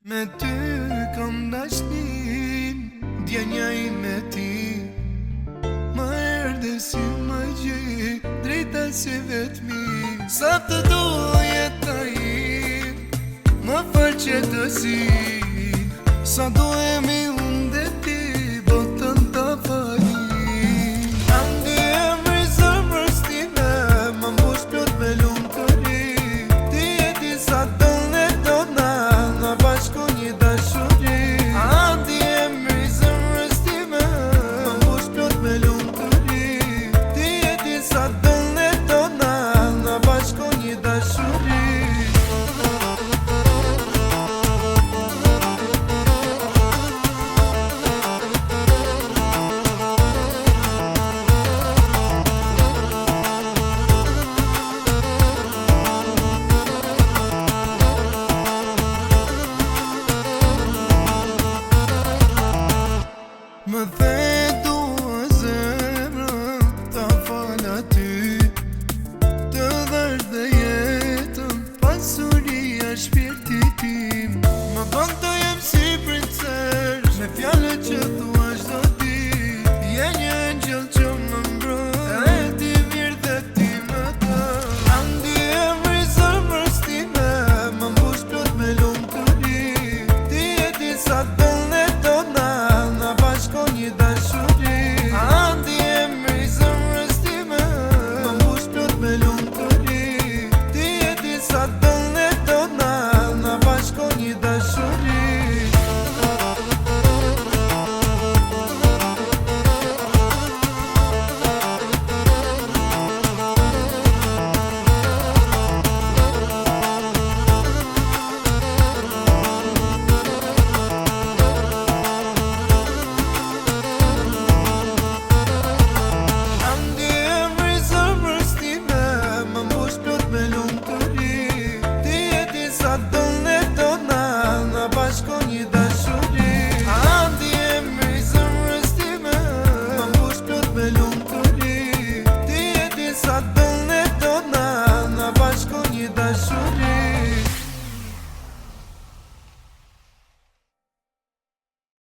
Me ty kam dashnin, djenja ime ti Ma erdhe si ma gjej, drejta si vetmi Sa të doje ta im, më fal që të si Sa dojemi unë dhe ti, botën të fali Andi emri zëmrës time, më mbush plot me lumë të ri Ti e di sa dëllë e dona, në bashku një dashuri Andi emri zëmrës time, më mbush plot me lumë të ri Ti e di sa dëllë e dona, në bashku një dashuri Më the dua zemrën, ta fal aty Të dhash dhe jetën, pasuria shpirtit tim Më bën të jem si princesh, me fjallët që thua çdo ditë Je një angjëll që më mbron, e ti mirë dhe ti më dën Andi emri zemrës time, më mbush plot me lumë të ri Ti e di sa dëllë e dona, në bashko një dashuri Andi emri zemrës time, më mbush plot me lumë të ri Ti e di sa dëllë e dona, në bashko një dashuri Bashko një